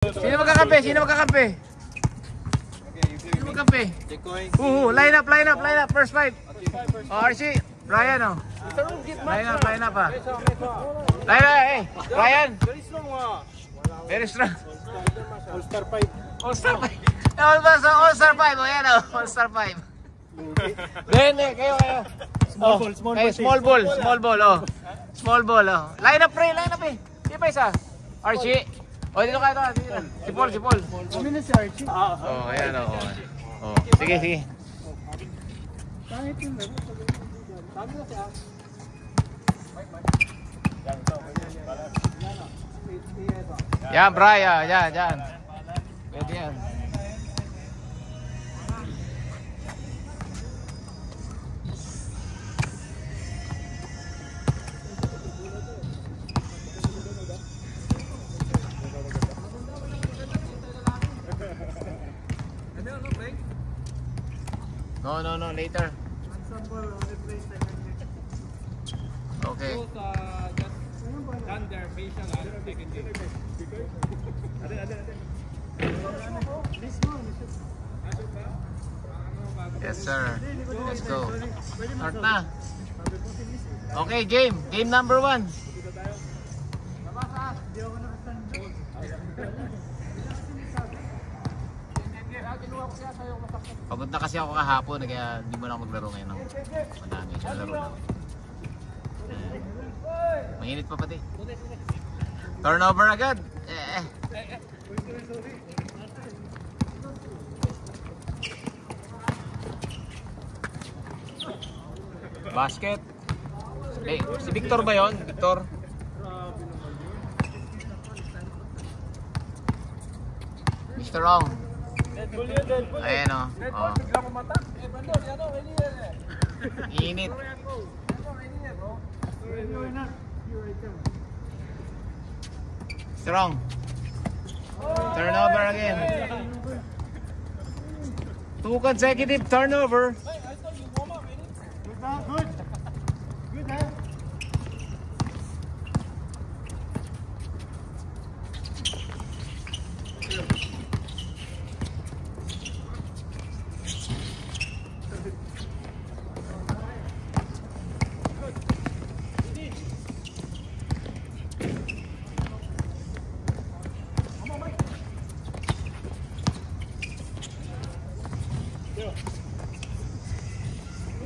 Sino magkakampi? Sino magkakampi? Sino magkakampi? Line up. First fight. Oh, RC. Ryan, oh. Line up, ah. Line up, eh. Ryan. Very strong. All-Star 5. All-Star 5. All-Star 5. O, yan, oh. All-Star 5. Then, kayo. Small ball, oh. Small ball, oh. Line up, eh. Di ba isa? Archie. O, dito kayo. Si Paul. Kami na si Archie. Oh, ayan, oh. Oh, sige. Pangit yun, bro. Dami na siya. Yan, Brian. Yan. Pwede yan. No, later. Okay. Yes, sir. Let's go. Start na. Okay, game. Game number 1. Pagod na kasi ako kahapon, kaya hindi mo na ako maglaro ngayon ng madami. Siya laro lang. Mainit pa pati. Turnover agad. Basket. Si Victor ba yun? Victor? Mr. Wrong. Ayan, oh. Init. Strong. Turnover again. 2 consecutive turnover. Good.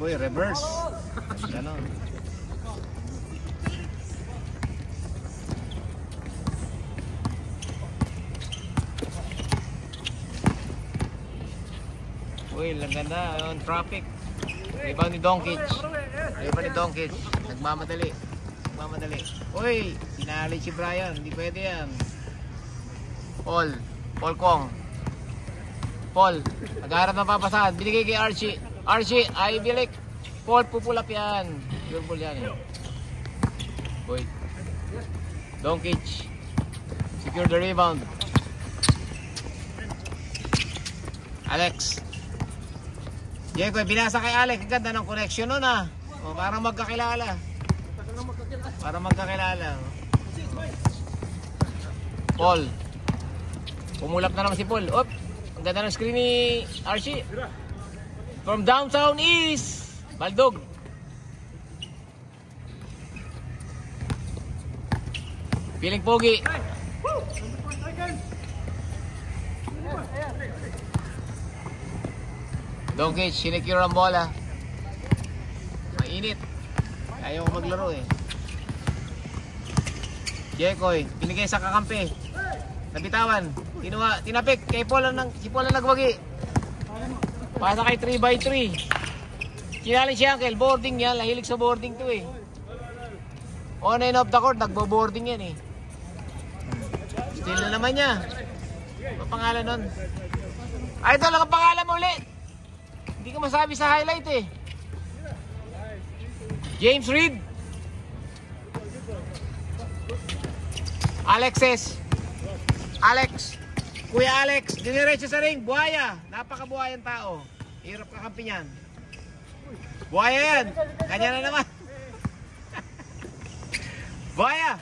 Uy, reverse. Ganon. Uy, lang ganda. Ayun, traffic. Rebound ni Donkic. Nagmamadali. Uy, sinali si Brian. Hindi pwede yan. Paul Kong. Paul, nagharap ng papasahan. Binigay kay Archie, ay bilik. Paul, pupulap yan. Pure ball yan, eh. Boy. Donkic. Secure the rebound. Alex. Diego, binasa kay Alex. Ang ganda ng connection nun, ah. O, parang magkakilala. Paul. Pumulap na naman si Paul. Op. Ang ganda ng screen ni Archie. From downtown east. Baldog. Piling pogi. Donkic, sinecure ang bola. Mainit. Ayaw ko maglaro, eh. Jekoy, pinigay sa kakampi. Nabitawan. Tinapik. Si Paul ang nagwagi. Pasa kay 3x3. Challenge si Uncle. Boarding yan. Lahilig sa boarding to, eh. On and off the court. Nagbo-boarding yan, eh. Still na naman niya. Ano pangalan nun? Ay, ito lang ang pangalan mo ulit. Hindi ko masabi sa highlight, eh. James Reed. Alex. Kuya Alex. Diniretso sa ring. Buhaya. Napakabuhayang tao. Hirap kakampi niyan. Buhaya yan. Kanya na naman. Buhaya.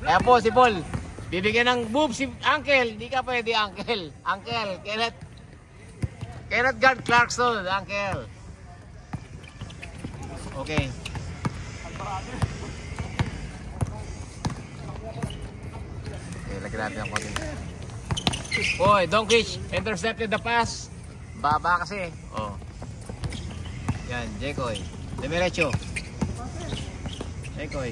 Kaya po si Paul, bibigyan ng boob si Uncle. Hindi ka pwede, Uncle. Uncle, Kenneth guard Clarkson, Uncle. Okay. Okay, lagyan natin ang konting. Boy, Doncic intercepted the pass. Baba kasi. Oh. Yan, Jekoy. Demirecho. Jekoy.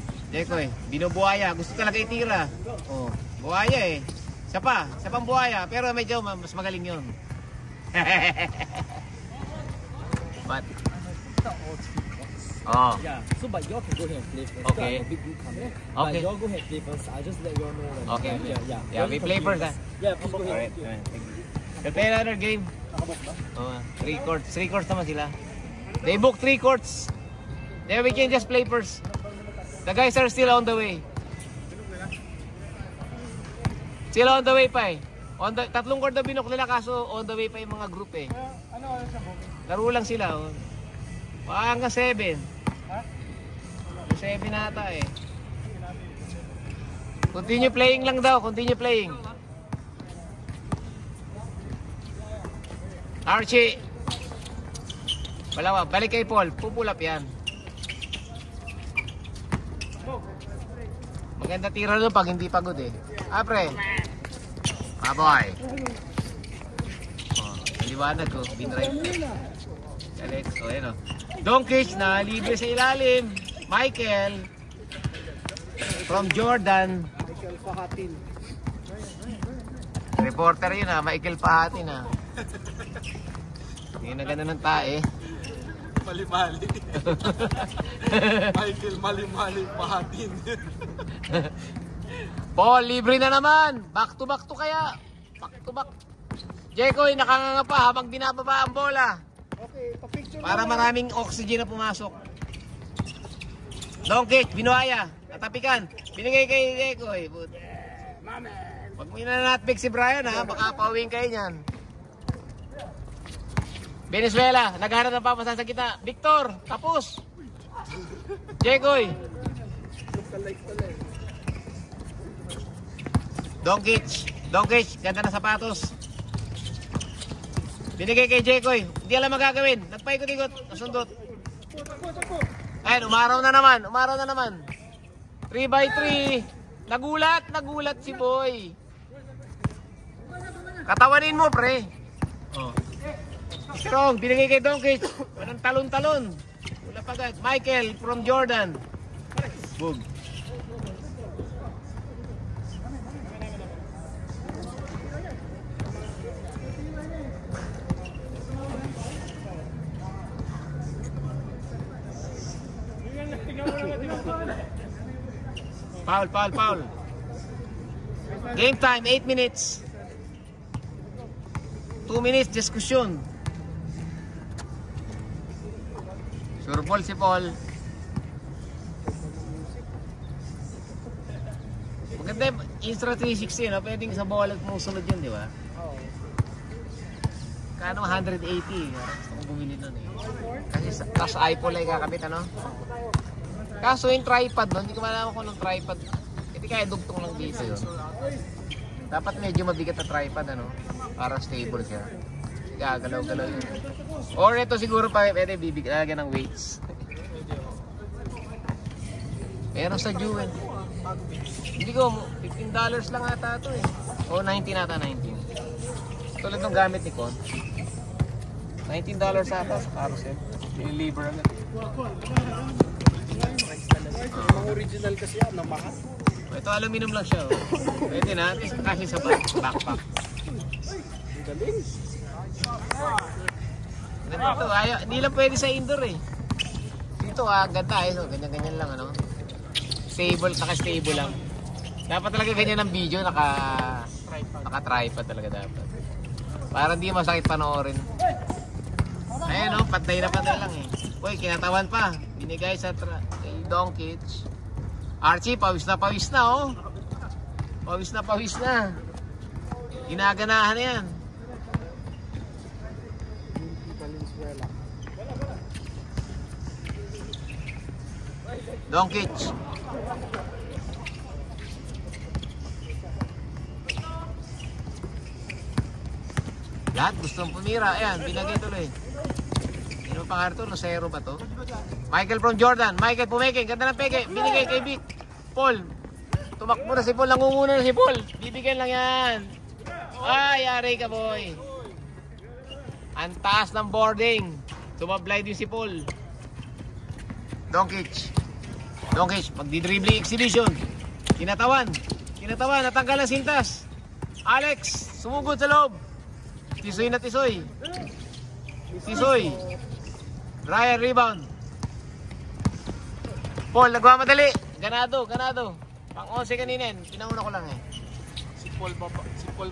Binubuhaya. Gusto talaga itira. Oh, buhaya eh. Isa pang buhaya. Pero medyo mas magaling yun. But, oh. Yeah, so but y'all can go ahead and play first. Okay. A big group coming. Okay. But y'all go ahead and play first. I'll just let y'all know when. Okay. Yeah, We play first, ah. Yeah, please go Alright. ahead. We'll play another game. Oh, 3 courts naman sila. They book 3 courts. Then we can just play first. The guys are still on the way. Still on the way pa eh. Tatlong court na binook nila kaso on the way pa yung mga group eh. Ano siya mo? Laro lang sila. Oh. Hanggang 7. Ha? 7 na ata eh. Continue playing lang daw. Continue playing. Archie. Wala, balik kay Paul. Pupulap yan. Maganda tira doon pag hindi pagod eh. Pre. Boy. Oh, liwanag ko. Binright. Alex. O, yan o. Doncic na libre sa ilalim. Michael. From Jordan. Michael Fahatin. Reporter yun ha. Michael Fahatin ha. Hindi na gano'n ng tae. Mali-mali. Michael Mali-mali Fahatin. Paul, libre na naman. Back to back to kaya. Back to back. Jekoy, nakanganga pa habang binababa ang bola. Okay, pa-picture Para maraming oxygen na pumasok. Doncic, binuhaya. Natapikan. Binigay kay Jekoy. Pag may nanatpik si Brian ha, baka pauwing kayo niyan. Venezuela, naghahanap ng papasa sa kita. Victor, tapos. Jekoy. Doncic, ganda na sapatos. Binigay kay Jekoy. Hindi alam magagawin. Nagpaikot-ikot, nasundot. Ayun, umaraw na naman. 3x3. Nagulat si Boy. Katawanin mo, pre. Oh. Strong, binigay kay Doncic. Walang talon-talon. Wala pagad. Michael from Jordan. Boom. Foul. Game time, 8 minutes. 2 minutes, diskusyon. Surbol si Paul. Maganda yung Instra 360, no? Pwedeng sa bola mo sunod yun, di ba? Oo. Kano 180? Gusto kong bumili nun eh. Kasi tas iPhone ay kakabit, ano? Kaso yung tripod nun, hindi ko malaman kung anong tripod. Hindi kaya dugtong lang dito yun. Dapat medyo mabigat na tripod, ano? Para stable siya. Gagalaw-galaw yun. Or ito siguro pa, pwede bibigyan ng weights. Meron sa Jewel. Hindi ko, $15 lang ata ito eh. O 19 ata, 19. Tulad ng gamit ni Con. $19 ata sa carousel. Deliver agad. Mga original kasi yan, namahal. Ito aluminum lang siya. Oh. Pwede na, kasi sa backpack. Galing. Ganito, hindi lang pwede sa indoor eh. Dito ganda eh. So, ganyan-ganyan lang ano. Stable, naka-stable lang. Dapat talaga ganyan ang video, naka-tripod talaga dapat. Para hindi masakit panoorin. Ayan oh, patay na lang eh. Uy, kinatawan pa. Binigay sa kay Doncic. Archie, pawis na oh. Pawis na. Ginaganahan na yan. Doncic. Lahat gustong pumira. Ayan, binagay tuloy. Sino pa nga ito? Lucero ba to? Michael from Jordan. Michael pumeking. Ganda ng peke. Binigay kay Vic. Paul. Tumakbo na si Paul. Nangunguna na si Paul. Bibigyan lang yan. Ay, yari ka boy. Ang taas ng boarding. Tumablay din si Paul. Doncic. Doncic. Magdi-dribbling exhibition. Kinatawan. Kinatawan. Natanggal ang sintas. Alex. Sumugod sa loob. Tisoy na tisoy. Tisoy. Ryan rebound. Paul nagmamadali. Ganado, ganado. Pang 11 kanina yan. Pinauna ko lang eh. Si Paul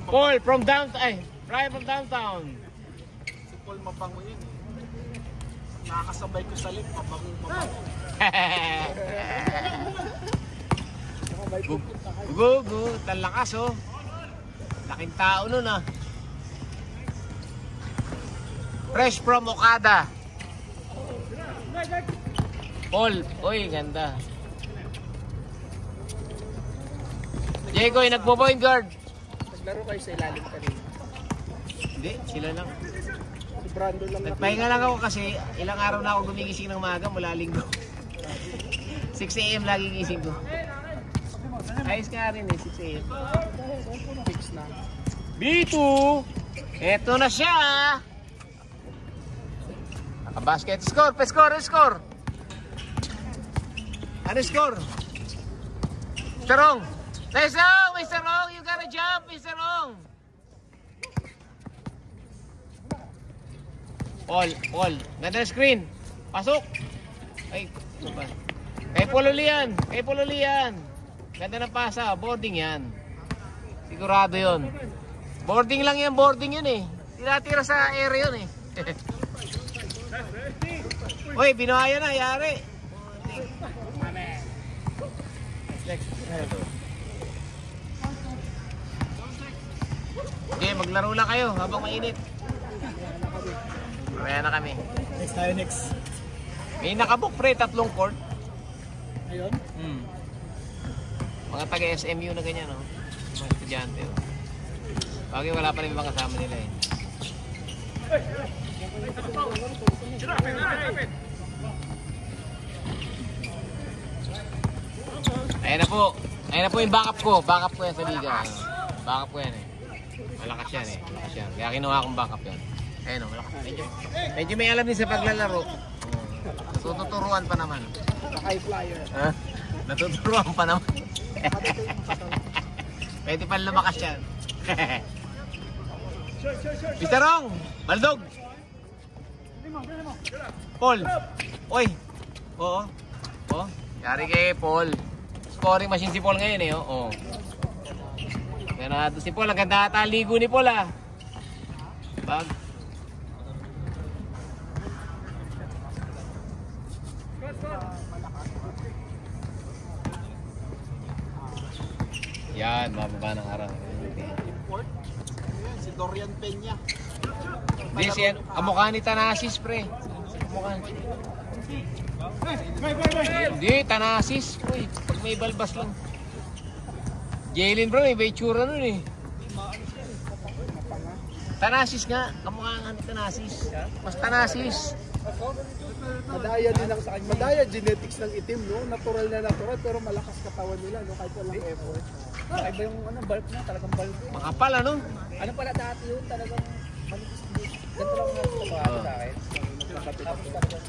Paul from downtown. Ay, Ryan from downtown. Si Paul mabango yun. Nakakasabay ko sa lip, mabango. Gugu, talakas oh. Laking tao nun ah. Fresh from Okada. Paul, oy, ganda. Diego, yung nagpo-point guard. Naglaro kayo sa ilalim kanina. Hindi, sila lang. Si Brandon lang. Nagpahinga lang ako kasi ilang araw na ako gumigising ng maaga mula linggo. 6 AM lagi gising ko. Ayos nga rin eh, 6 AM. Fix na. B2! Eto na siya! Naka-basket. Score! Pa-score! Score! Ano score? Mr. Rong! Let's go! Mr. Rong! You gotta jump! Mr. Rong! Paul! Ganda screen! Pasok! Ay, ano ba? Kay Pululian! Kay Pululian! Ganda ng pasa! Boarding yan! Sigurado yun! Boarding lang yan! Boarding yun eh! Tinatira sa area yun eh! Uy! Binuhaya na! Yari! Okay, maglaro lang kayo habang mainit. Mamaya na kami. Next tayo, next. May nakabook pre, 3 court. Ayun? Mga taga SMU na ganyan, no? Mga estudyante, oh. Bagay wala pa rin ibang kasama nila eh. Ayan na po. Ayan na po yung backup ko. Backup ko yan sa liga. Backup ko yan eh. Malakas yan eh. Malakas yan. Kaya kinuha akong backup yan. Ayan o, malakas. Medyo may alam din sa paglalaro. Natuturuan pa naman. High flyer. Ha? Natuturuan pa naman. Pwede pa lumakas yan. Mr. Rong! Baldog! Paul! Oy! Oo. Oh. Yari kay Paul. Scoring machine si Paul ngayon eh. Oh. Ganado si Paul. Ang ganda ata ligo ni Paul ah. Bag. Yan, mababa ng araw. Si Dorian Peña. Hindi siya. Kamukha ni Thanasis pre. Kamukha ni. Hindi, Thanasis. Uy, pag may balbas lang. Jalen bro, may itsura nun eh. Thanasis nga. Kamukha nga ni Thanasis. Mas Thanasis. Madaya din ang sa kanya. Madaya genetics ng itim, no? Natural na natural, pero malakas katawan nila, no? Kahit walang effort. Iba yung ano, bulk na, talagang bulk. Makapal ano? Ano pala dati yun, talagang manipis. Ganito lang nga ito sa akin. Tapos talagang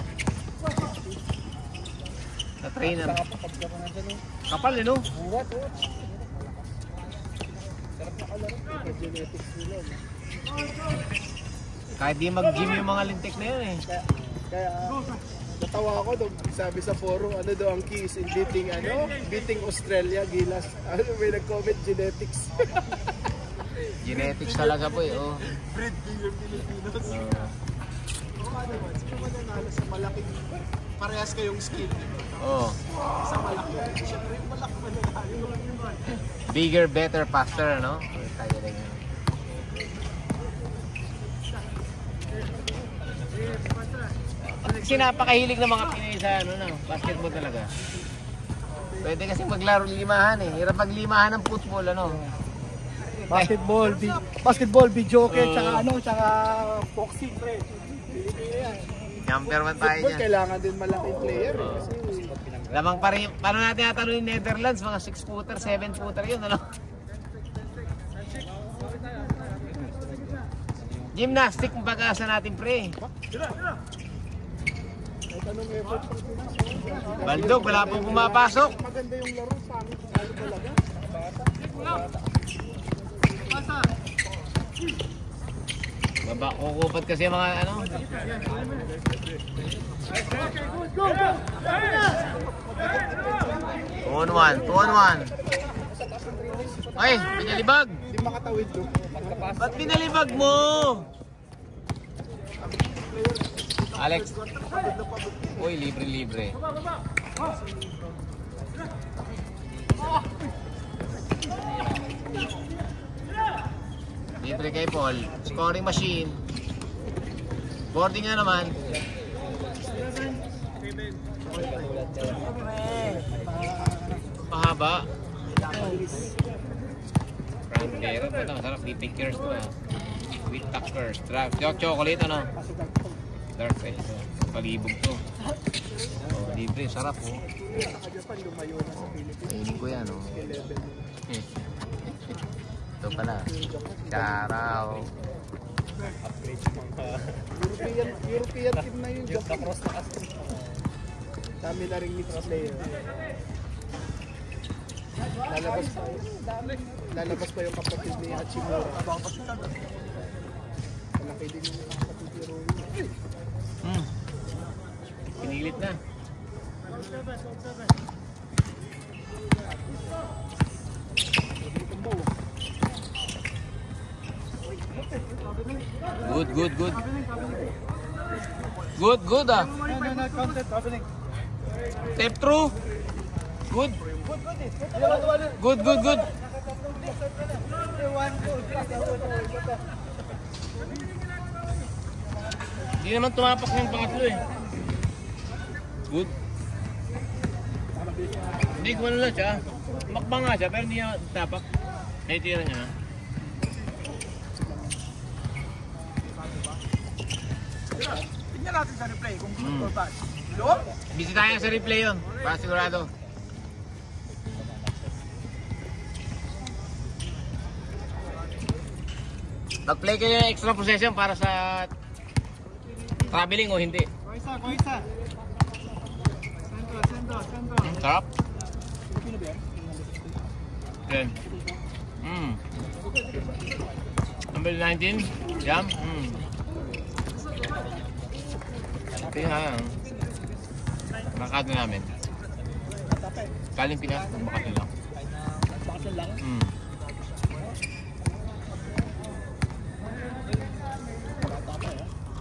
Na-trainan. pagkakaroon na dyan, no? Kapal eh no? Buwat, oh. Sarap na kalaro. Genetics nila, no? Kahit di mag-gym yung mga lintik na yun eh. Kaya natawa ako doon, sabi sa forum, ano daw ang keys in beating Australia, Gilas. Ano, may nag-comment, genetics. Genetics talaga po eh. Oh. Breed yung Pilipinos. Ano man, sino man nanalo sa malaking, parehas kayong skill. Oh. Sa malaki. Siyempre yung malaki mananalo. Bigger, better, faster, no? Kaya na yun. Kasi napakahilig ng mga Pinoy sa ano, no? Basketball talaga. Pwede kasi maglaro limahan eh. Hirap maglimahan ng football, ano? Basketball, video okay, tsaka boxing, pre. Number 1 tayo Football, dyan. kailangan din malaking player. Kasi, Lamang pa rin. Paano natin natanong yung Netherlands? Mga 6-footer, 7-footer yun, ano? Gymnastic ang pag-asa natin, pre. kahit anong effort pang pinapos. Baldog, wala pong pumapasok. Maganda yung laro sa amin. Ano talaga? Kukupat kasi mga ano. 2-on-1, 2-on-1. Ay, pinalibag. Hindi makatawid doon. Ba't pinalibag mo? Alex. Uy, libre-libre. Libre kay Paul. Scoring machine. Boarding na naman. Mahaba. Frontera. Ito, masarap. Pickers to ah. With tuckers. Chocolate ano? Dark eh. Palibog to. Oh, libre. Sarap oh. Japan lumayo na sa Pilipinas. Kainin ko yan oh. Ito pala. Charaw. European team na yun. Japan. Dami na rin mixed player. Lalabas pa yung kapatid ni Hachimura. Malaki din yung kapatid ni Roy. Pinilit na. Good. Good ah. Step through. Good. Hindi naman tumapak ng pangatlo eh. Good. Hindi ko ano lang siya. Makbang nga siya pero hindi niya tapak. Naitira niya. Tingnan natin sa replay kung good or bad. Busy tayo sa replay yun. Para sigurado. Mag-play kayo ng extra possession para sa traveling o hindi. Koisa. Sentro. Sarap. Then. Number 19. Jam. Tingnan. Makakado namin. Kaling Pinas, Makati lang.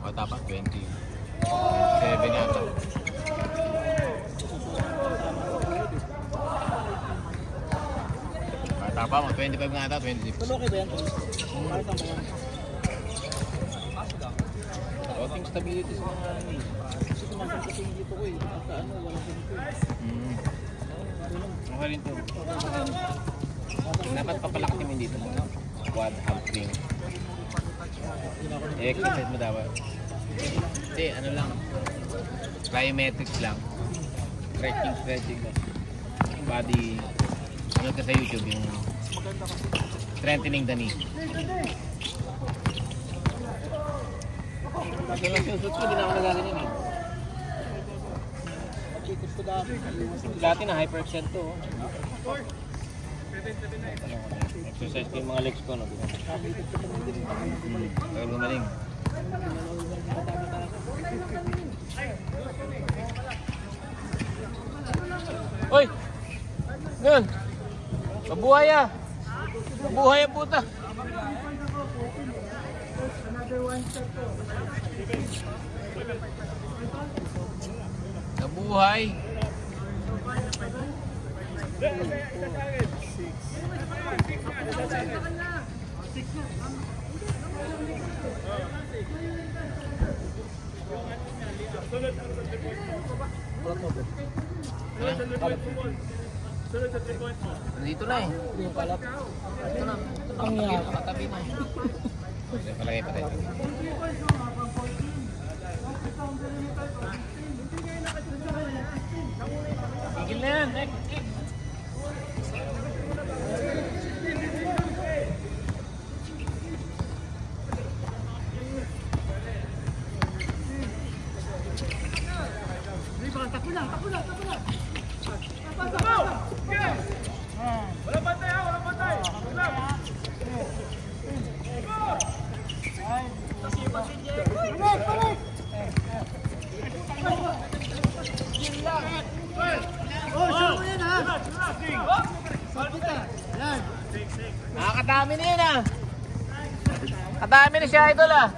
Bata pa, 20. 7 yata. Bata pa, 25 nga ata, 26. Tuloy ba yan? Routing stability sa mga ano eh. Kasi kumasasasin dito ko eh. Basta ano, walang ganito eh. Okay rin to. Dapat papalaki mo dito. Quad hamstring. I-exercise mo dapat. Hindi, ano lang. Plyometrics lang. Stretching lang. Body. Ano ka sa YouTube yung strengthening the knee. Kasi lang susut ko, di na ako nagaganyan eh. Dati na hyper-extend to. Exercise ko yung mga legs ko. Kaya gumaling. Hoy! Ngayon! Mabuhay ah! Mabuhay ang puta! Nabuhay. Nandito na eh. Ito na. Ang yan. Nakatabi na. Palagay pa tayo. Tigil na yan. Nakakadami na yun ah. Kadami na siya idol ah.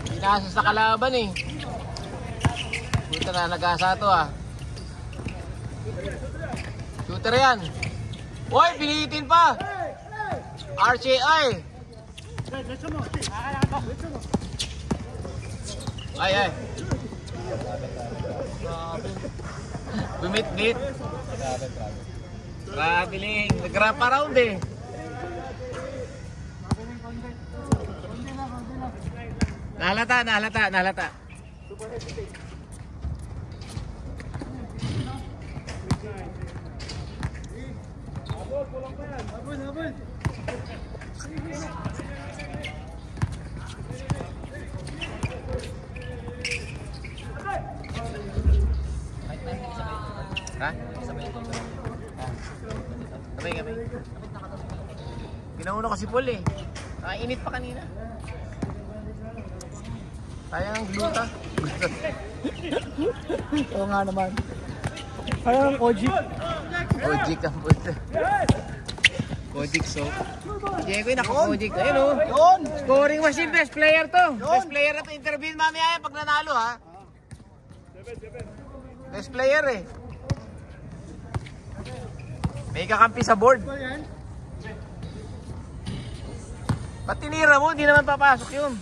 Pinasa sa kalaban eh. Buta na nag-asa to ah. Shooter yan. Uy, pilitin pa. RCI. Ay ay. Bumit-bit. Traveling. Nag-wrap around eh. Nahalata. Ha? Sabay. Pinauna kasi Paul eh. Nakainit pa kanina. Sayang ang gluta. Oo nga naman. Parang Ojik. Ojik ang puto. Ojik soap. Diego yung naka-Ojik. Ayun o. Yun! Scoring machine, best player to. Best player na to. Interview mamaya yan pag nanalo ha. Best player eh. May kakampi sa board. Ba't tinira mo? Hindi naman papasok yun.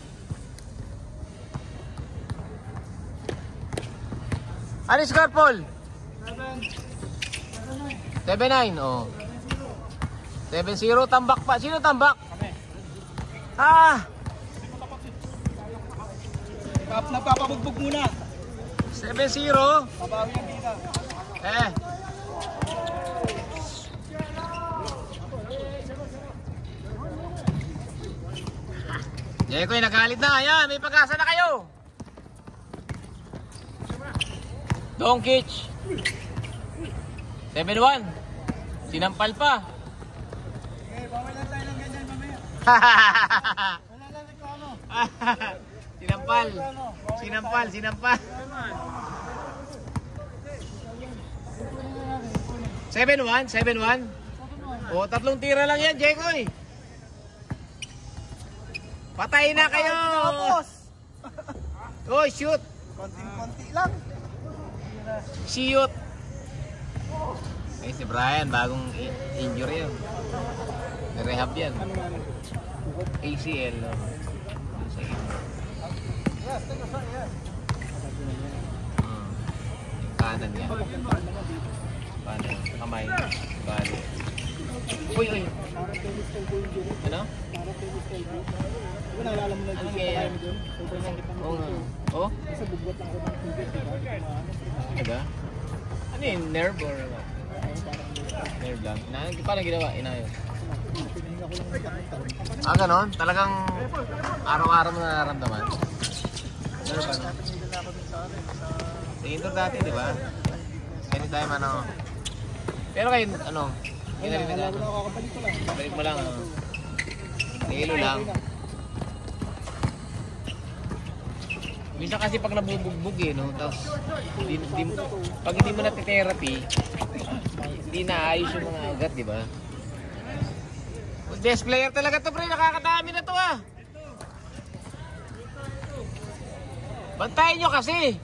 Ano yung score, Paul? 7-9, oh. 7-0, tambak pa. Sino tambak? Ah! Nagpapabugbog muna. 7-0. Pabawi ang dita. Jeko, nagalit na. Ayan, may pag-asa na kayo. Doncic. 7-1. Sinampal pa. Okay, bawal lang tayo ng ganyan mamaya. Wala lang reklamo. Sinampal. 7-1. O, 3 tira lang yan, Jeko eh. Patay na kayo. Oh, shoot. Konting-konti lang. Shoot. Eh, si Brian, bagong injury yun. Rehab yan. ACL. Yung kanan yan. Paano? Kamay. Bali. Uy. Ano? Naalala mo na Ano kaya? Oo nga. Oh? Sa bugwat lang ako ng tubig. Diba? Ano yun? Nerve or what? Nerve lang. Paano ginawa? Inayos. Ah, ganon? Talagang araw-araw mo nararamdaman? Nerve ano? Sa indoor dati, di ba? Anytime ano. Pero kayo, ano? Kinarinig na. Balik mo lang, ano? Nilo lang. Minsan kasi pag nabubugbog eh, no? Tapos, pag hindi mo na-therapy, hindi naayos yung mga ugat, di ba? Best player talaga to, pre. Nakakadami na to, ah. Bantayan nyo kasi.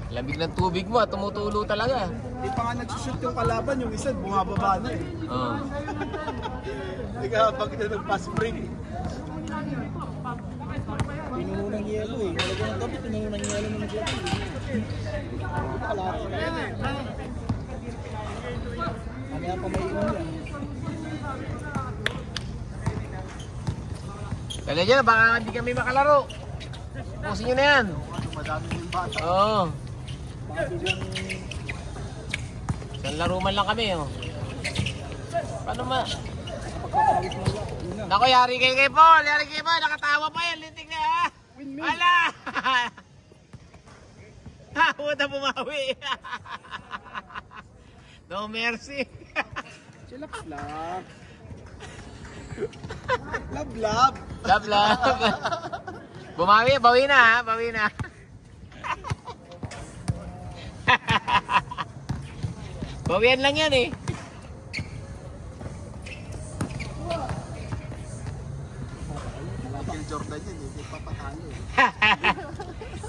Lamig ng tubig mo at tumutulo talaga. Hindi pa nga nagsushoot yung kalaban, yung isa bumababa na eh. Oo. Nagkakapag na ng fast break. Pinuno ng yelo eh. Talaga ng gabi, pinuno ng yelo ng gabi. Kalahati na yan eh. Mamaya pa may iwan yan. Kaya dyan, baka hindi kami makalaro. Pusin nyo na yan. Madami yung bata. Oo. Baka biglang Isang laro man lang kami, oh. Paano ma... pagkakabit mo lang. Yun na. Naku, yari kay Paul. Yari kay Paul. Nakatawa pa yan. Lintik na, ha? Win-win. Ala! Ha, huwag na bumawi. No mercy. Sila love. Love. Love, love. Bumawi, bawi na, ha? Bawi na. Bawian lang yan, eh. Michael Jordan yan, hindi papatalo.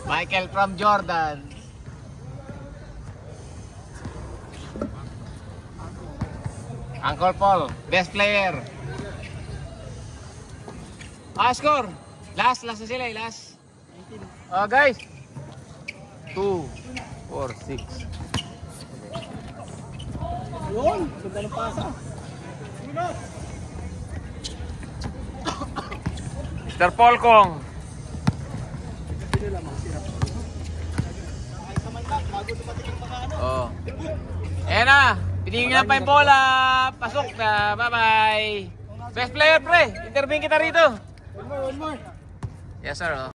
Michael from Jordan. Uncle Paul, best player. Score. Last na sila, eh. Last. Guys. 2, 4, 6. Yun! Ganda ng pasa. Mr. Paul Kong. Oh. Ayan na. Pinigyan pa yung bola. Pasok na. Bye-bye. Best player, pre. Intervene kita rito. One more. Yes, sir. Oh.